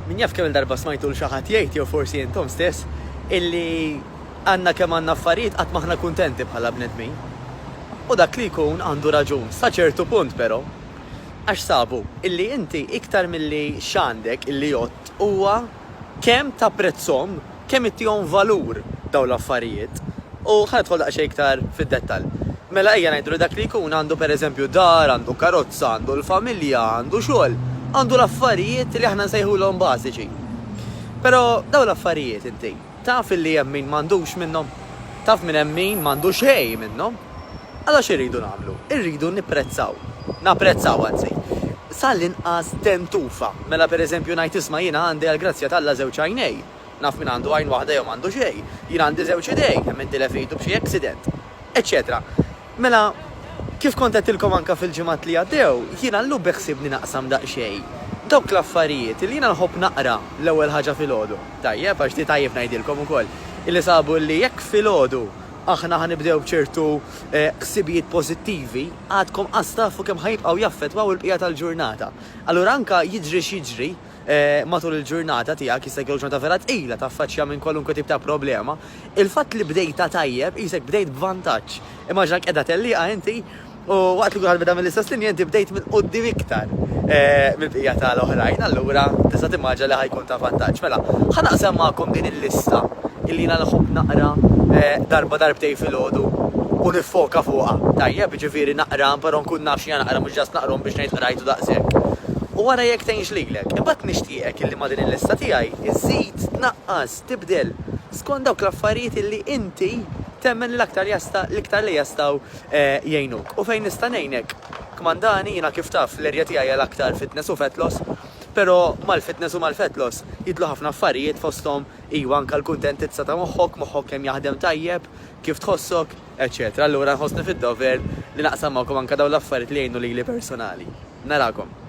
Min jaf kemm il-darba smajtu l xi ħadd jgħid jew forsi intom stess illi għandna kemm għandna affarijiet qatt maħna kuntenti bħala bnedmin. U dak li jkun għandu raġun sa ċertu punt però. Għax sabu illi inti iktar milli x'għandek illi jott huwa kemm tapprezzhom, kemm ittihom valur dawn l-affarijiet. U ħanidħol daqsxejn iktar fid-dettall. Mela ejja ngħidlu dak li jkun għandu pereżempju dar, għandu karozza, għandu l-familja, għandu xogħol, għandu l-affarijiet li aħna nsejħulhom bażiċi. Però dawn l-affarijiet inti taf illi hemm min m'għandux minnhom, taf min hemm min m'għandu xejn minnhom. Allora x'irridu nagħmlu? Irridu napprezzaw anzi. Sal-inqas tentufa. Mela pereżempju ngħid isma' jiena għandi għall-grazzja tal-Alla żewġ għajnej. Naf min għandu għajn waħda jew m'għandu xejn. Jien għandi żewġ idej, hemm intelefitu b'xi accident, eċċetera. Mela, kif kont qedtilkom anke fil-ġimgħat li għaddew, jiena llu beħsibni naqsam daqsxejn. Dawk l-affarijiet li jiena nħobb naqra l-ewwel ħaġa filgħodu. Tajjeb għax di tajjeb ngħidilkom ukoll. Illi sabu li jekk filgħodu aħna ħanibdew b'ċertu ħsibijiet pożittivi, għadkom qastafu kemm ħajbqgħu jaffettwaw il-bqija tal-ġurnata. Allura anke jiġri x'jiġri matul il-ġurnata tiegħek jista' jkun ġurnata vera tqila taffaċċja minn kwalunkwe tip ta' problema, il-fatt li bdejta tajjeb isek bdejt b'vantaġġ. Immaġna qiegħda tellieqa inti u waqt li kulħadd beda mill-istess linja inti bdejt minn quddiem iktar mill-bqija tal-oħrajn, allura tista' timmaġna li ħajkun ta' vantaġġ. Mela, ħanaqsam magħkom din il-lista illi jiena nħobb naqra darba darbtej filgħodu u nifoka fuqha. Tajjeb, ġifieri naqra però nkun naf xi naqra mhux ġast naqrom biex ngħid qrajtu daqshekk. U wara jekk tgħinx lilek, imbagħad nixtieqek illi ma' din il-lista tiegħi iżid tnaqqas tibdel skont dawk l-affarijiet illi inti temmen l-iktar li jistgħu jgħinuk. U fejn nista' ngħinek, kmandani jiena kif taf l-erja tiegħi l-aktar fitness u fat loss, però mal-fitness u mal-fat loss jidlu ħafna affarijiet fosthom iwa anke l-kuntentizza ta' moħħok kemm jaħdem tajjeb, kif tħossok, eċċetera. Allura nħossni fid-dover li naqsam magħkom anke dawn l-affarijiet li jgħinu lili personali. Narakom.